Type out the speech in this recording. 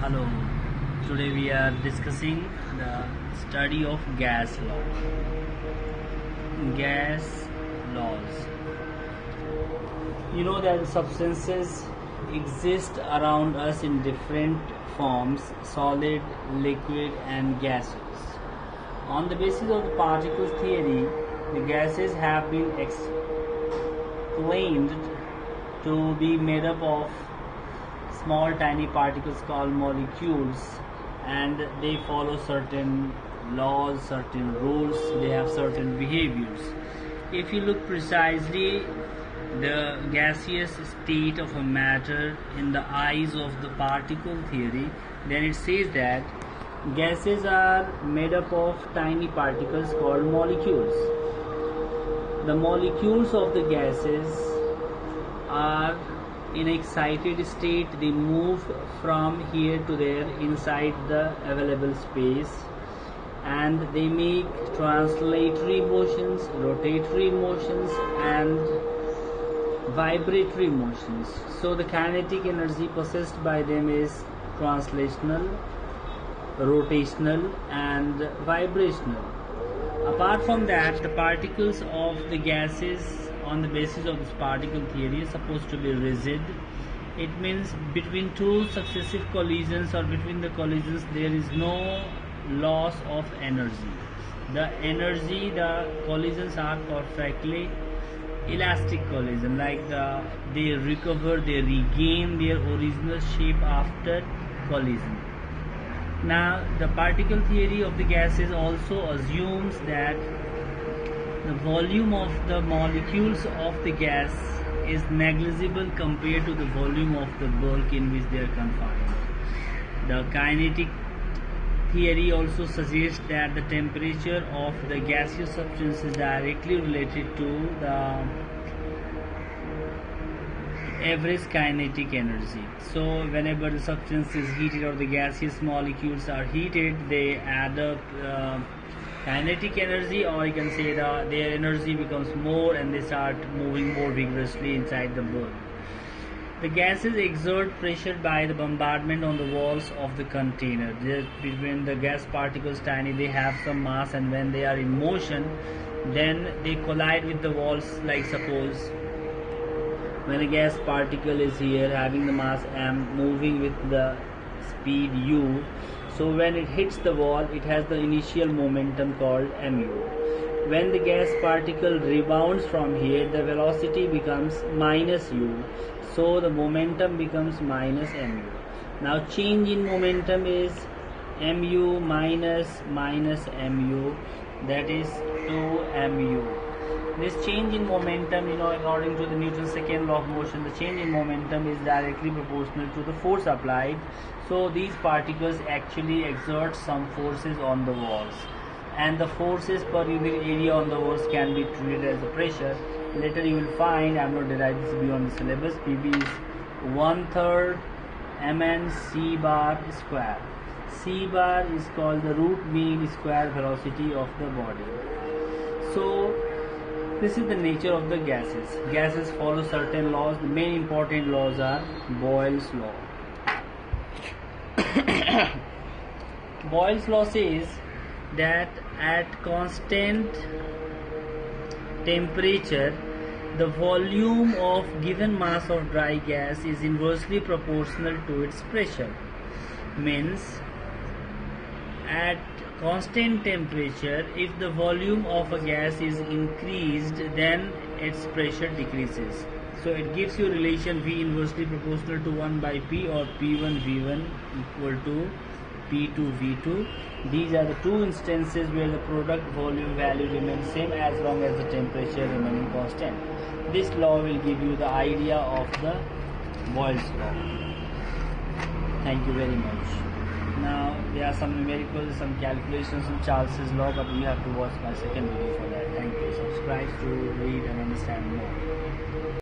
Hello, today we are discussing the study of gas law. Gas laws. You know that substances exist around us in different forms: solid, liquid, and gaseous. On the basis of the particle theory, the gases have been explained to be made up of small tiny particles called molecules, and they follow certain laws, certain rules, they have certain behaviors. If you look precisely the gaseous state of a matter in the eyes of the particle theory, then it says that gases are made up of tiny particles called molecules. The molecules of the gases are in excited state. They move from here to there inside the available space, and they make translatory motions, rotatory motions, and vibratory motions. So the kinetic energy possessed by them is translational, rotational, and vibrational. Apart from that, the particles of the gases on the basis of this particle theory is supposed to be rigid. It means between two successive collisions, or between the collisions, there is no loss of energy. The collisions are perfectly elastic collision, like they regain their original shape after collision. Now, the particle theory of the gases also assumes that the volume of the molecules of the gas is negligible compared to the volume of the bulk in which they are confined. The kinetic theory also suggests that the temperature of the gaseous substance is directly related to the average kinetic energy. So whenever the substance is heated or the gaseous molecules are heated, they add up kinetic energy, or you can say their energy becomes more and they start moving more vigorously inside the bulk. The gases exert pressure by the bombardment on the walls of the container. Between the gas particles tiny, they have some mass, and when they are in motion, then they collide with the walls. Like suppose when a gas particle is here having the mass m, moving with the speed u, so when it hits the wall, it has the initial momentum called mu. When the gas particle rebounds from here, the velocity becomes minus u, so the momentum becomes minus mu. Now change in momentum is mu minus mu, that is 2 mu. This change in momentum, according to the Newton's second law of motion, the change in momentum is directly proportional to the force applied. So these particles actually exert some forces on the walls, and the forces per unit area on the walls can be treated as a pressure. Later you will find, I am not derived this beyond the syllabus, Pb is 1/3 mn c bar square. C bar is called the root mean square velocity of the body. So this is the nature of the gases. Gases follow certain laws. The main important laws are Boyle's law. Boyle's law says that at constant temperature, the volume of given mass of dry gas is inversely proportional to its pressure. Means at constant temperature, if the volume of a gas is increased, then its pressure decreases. So it gives you relation V inversely proportional to 1 by P, or P1 V1 equal to P2 V2. These are the two instances where the product volume value remains same as long as the temperature remaining constant. This law will give you the idea of the Boyle's law. Thank you very much. Now there are some numericals, some calculations in Charles's law, but you have to watch my second video for that. Thank you. Subscribe to read and understand more.